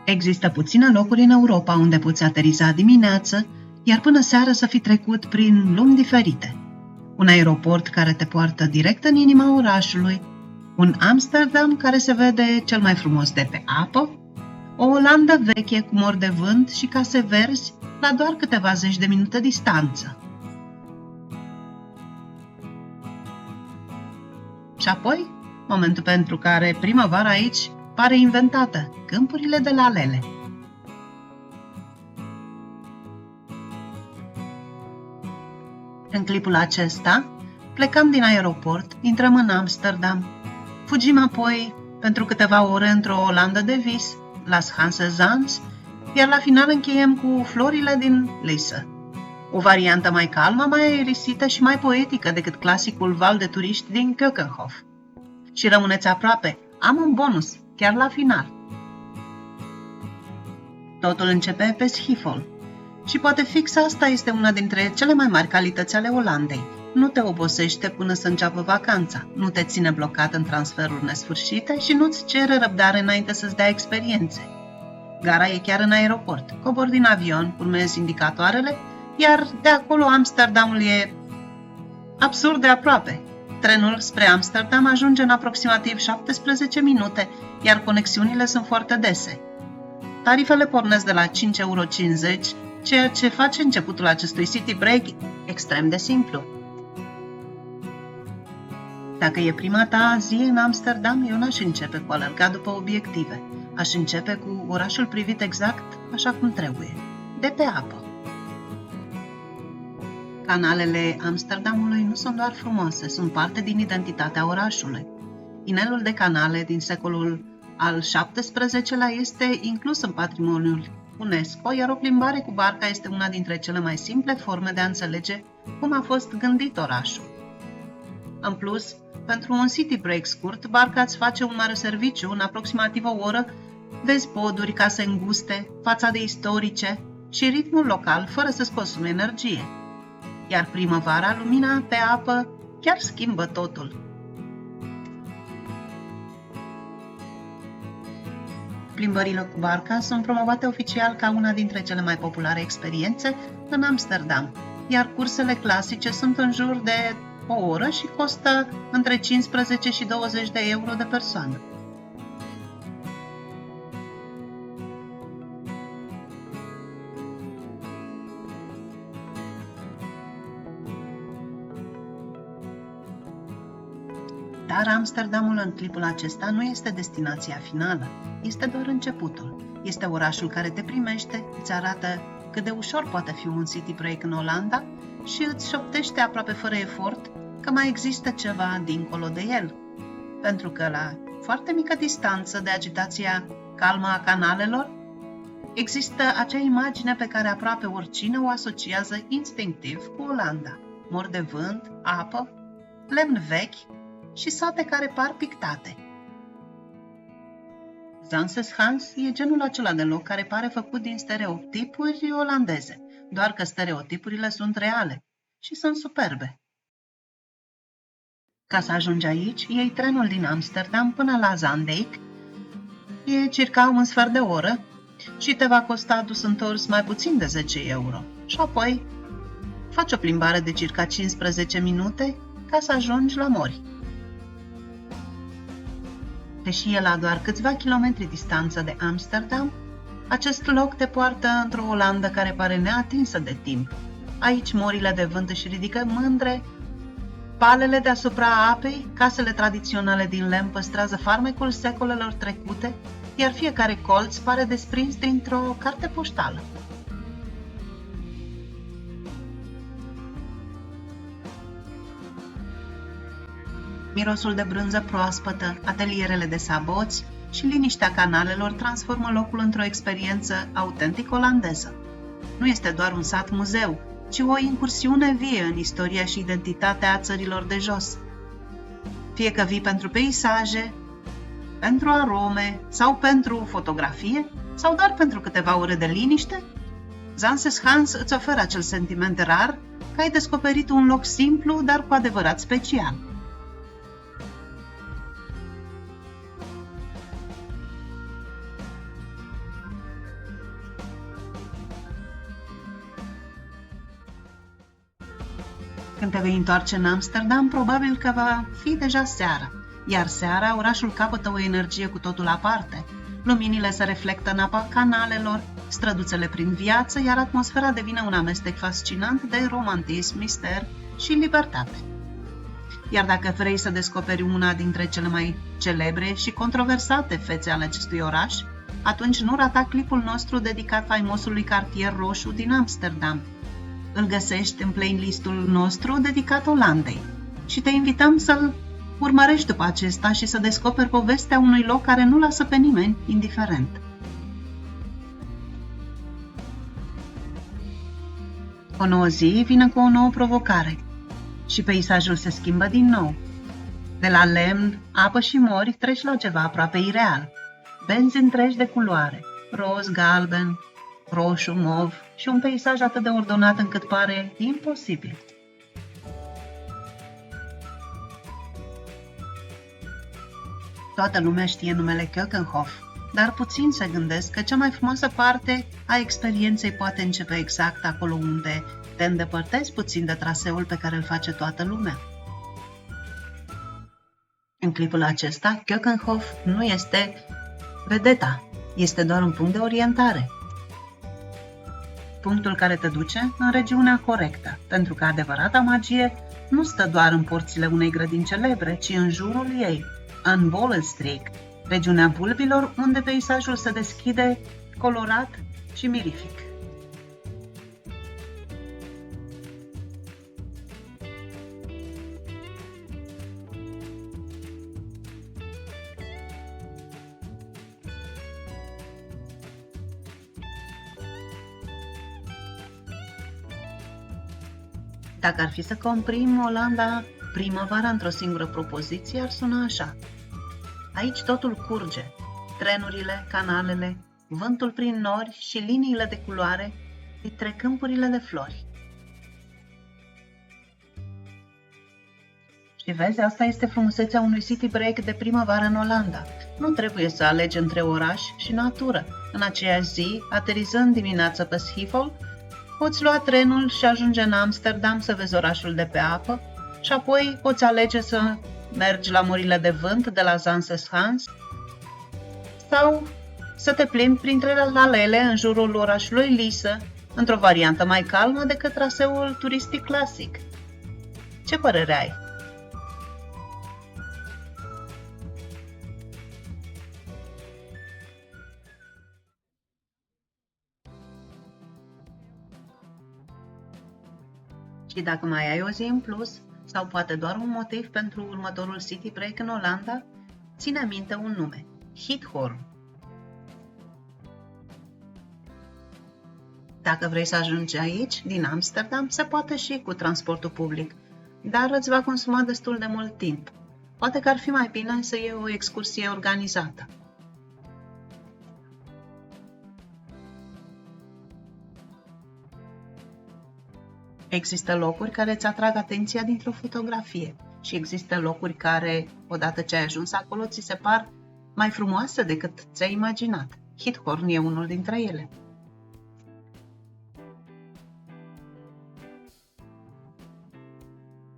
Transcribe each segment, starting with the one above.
Există puține locuri în Europa unde poți ateriza dimineață, iar până seară să fi trecut prin lumi diferite. Un aeroport care te poartă direct în inima orașului, un Amsterdam care se vede cel mai frumos de pe apă, o Olandă veche cu mor de vânt și case verzi la doar câteva zeci de minute distanță. Și apoi, momentul pentru care primăvara aici pare inventată, câmpurile de la Lele. În clipul acesta, plecăm din aeroport, intrăm în Amsterdam, fugim apoi pentru câteva ore într-o Olandă de vis, Las Hanse Zans, iar la final încheiem cu florile din Lisse. O variantă mai calmă, mai aerisită și mai poetică decât clasicul val de turiști din Keukenhof. Și rămâneți aproape, am un bonus, chiar la final. Totul începe pe Schiphol. Și poate fix asta este una dintre cele mai mari calități ale Olandei. Nu te obosește până să înceapă vacanța, nu te ține blocat în transferuri nesfârșite și nu-ți cere răbdare înainte să-ți dea experiențe. Gara e chiar în aeroport, cobori din avion, urmezi indicatoarele, iar de acolo Amsterdamul e absurd de aproape. Trenul spre Amsterdam ajunge în aproximativ 17 minute, iar conexiunile sunt foarte dese. Tarifele pornesc de la 5,50 €, ceea ce face începutul acestui city break extrem de simplu. Dacă e prima ta zi în Amsterdam, eu n-aș începe cu alergat după obiective. Aș începe cu orașul privit exact așa cum trebuie, de pe apă. Canalele Amsterdamului nu sunt doar frumoase, sunt parte din identitatea orașului. Inelul de canale din secolul al XVII-lea este inclus în patrimoniul UNESCO, iar o plimbare cu barca este una dintre cele mai simple forme de a înțelege cum a fost gândit orașul. În plus, pentru un city break scurt, barca îți face un mare serviciu, în aproximativ o oră vezi poduri, case înguste, fațade istorice și ritmul local, fără să-ți consumi energie. Iar primăvara, lumina pe apă chiar schimbă totul. Plimbările cu barca sunt promovate oficial ca una dintre cele mai populare experiențe în Amsterdam, iar cursele clasice sunt în jur de o oră și costă între 15 și 20 de euro de persoană. Dar Amsterdamul în clipul acesta nu este destinația finală, este doar începutul. Este orașul care te primește, îți arată cât de ușor poate fi un city break în Olanda și îți șoptește aproape fără efort că mai există ceva dincolo de el. Pentru că la foarte mică distanță de agitația calmă a canalelor, există acea imagine pe care aproape oricine o asociază instinctiv cu Olanda. Mor de vânt, apă, lemn vechi și sate care par pictate. Zanses-Hans e genul acela de loc care pare făcut din stereotipuri olandeze, doar că stereotipurile sunt reale și sunt superbe. Ca să ajungi aici, iei trenul din Amsterdam până la Zaandijk, e circa un sfert de oră și te va costa dus întors mai puțin de 10 euro. Și apoi faci o plimbare de circa 15 minute ca să ajungi la Mori. Deși e la doar câțiva kilometri distanță de Amsterdam, acest loc te poartă într-o Olandă care pare neatinsă de timp. Aici morile de vânt își ridică mândre, palele deasupra apei, casele tradiționale din lemn păstrează farmecul secolelor trecute, iar fiecare colț pare desprins dintr-o carte poștală. Mirosul de brânză proaspătă, atelierele de saboți și liniștea canalelor transformă locul într-o experiență autentic olandeză. Nu este doar un sat-muzeu, ci o incursiune vie în istoria și identitatea țărilor de jos. Fie că vii pentru peisaje, pentru arome sau pentru fotografie, sau doar pentru câteva ore de liniște, Zanses-Hans îți oferă acel sentiment rar că ai descoperit un loc simplu, dar cu adevărat special. Când te vei întoarce în Amsterdam, probabil că va fi deja seară, iar seara orașul capătă o energie cu totul aparte. Luminile se reflectă în apa canalelor, străduțele prin viață, iar atmosfera devine un amestec fascinant de romantism, mister și libertate. Iar dacă vrei să descoperi una dintre cele mai celebre și controversate fețe ale acestui oraș, atunci nu rata clipul nostru dedicat faimosului cartier roșu din Amsterdam. Îl găsești în playlistul nostru dedicat Olandei și te invităm să-l urmărești după acesta și să descoperi povestea unui loc care nu lasă pe nimeni indiferent. O nouă zi vine cu o nouă provocare și peisajul se schimbă din nou. De la lemn, apă și mori treci la ceva aproape ireal. Benzi întregi de culoare, roz, galben, roșu, mov și un peisaj atât de ordonat încât pare imposibil. Toată lumea știe numele Keukenhof, dar puțin se gândesc că cea mai frumoasă parte a experienței poate începe exact acolo unde te îndepărtezi puțin de traseul pe care îl face toată lumea. În clipul acesta, Keukenhof nu este vedeta, este doar un punct de orientare. Punctul care te duce în regiunea corectă, pentru că adevărata magie nu stă doar în porțile unei grădini celebre, ci în jurul ei, în Bollenstreek, regiunea bulbilor, unde peisajul se deschide colorat și mirific. Dacă ar fi să comprim Olanda primăvara într-o singură propoziție, ar suna așa. Aici totul curge, trenurile, canalele, vântul prin nori și liniile de culoare dintre câmpurile de flori. Și vezi, asta este frumusețea unui city break de primăvară în Olanda. Nu trebuie să alegi între oraș și natură. În aceeași zi, aterizând dimineața pe Schiphol, poți lua trenul și ajunge în Amsterdam să vezi orașul de pe apă și apoi poți alege să mergi la morile de vânt de la Zandsens sau să te plimbi printre lalele în jurul orașului Lisse, într-o variantă mai calmă decât traseul turistic clasic. Ce părere ai? Și dacă mai ai o zi în plus, sau poate doar un motiv pentru următorul city break în Olanda, ține minte un nume, Giethoorn. Dacă vrei să ajungi aici, din Amsterdam, se poate și cu transportul public, dar îți va consuma destul de mult timp. Poate că ar fi mai bine să iei o excursie organizată. Există locuri care îți atrag atenția dintr-o fotografie și există locuri care, odată ce ai ajuns acolo, ți se par mai frumoase decât ți-ai imaginat. Giethoorn e unul dintre ele.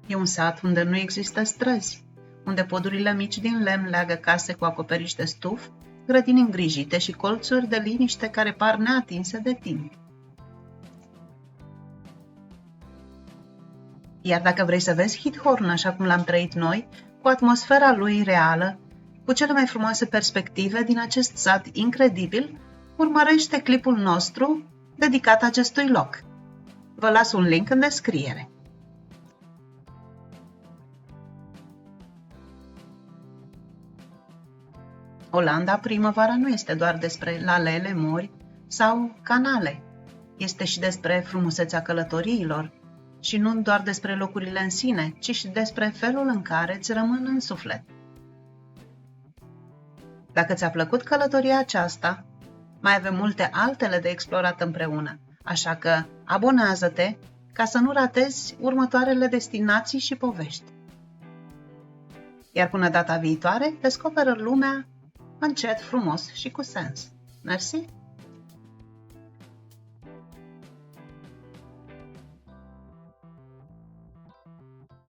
E un sat unde nu există străzi, unde podurile mici din lemn leagă case cu acoperiș de stuf, grădini îngrijite și colțuri de liniște care par neatinse de timp. Iar dacă vrei să vezi Giethoorn așa cum l-am trăit noi, cu atmosfera lui reală, cu cele mai frumoase perspective din acest sat incredibil, urmărește clipul nostru dedicat acestui loc. Vă las un link în descriere. Olanda primăvara nu este doar despre lalele, mori sau canale. Este și despre frumusețea călătoriilor și nu doar despre locurile în sine, ci și despre felul în care îți rămân în suflet. Dacă ți-a plăcut călătoria aceasta, mai avem multe altele de explorat împreună, așa că abonează-te ca să nu ratezi următoarele destinații și povești. Iar până data viitoare, descoperă lumea încet, frumos și cu sens. Mersi!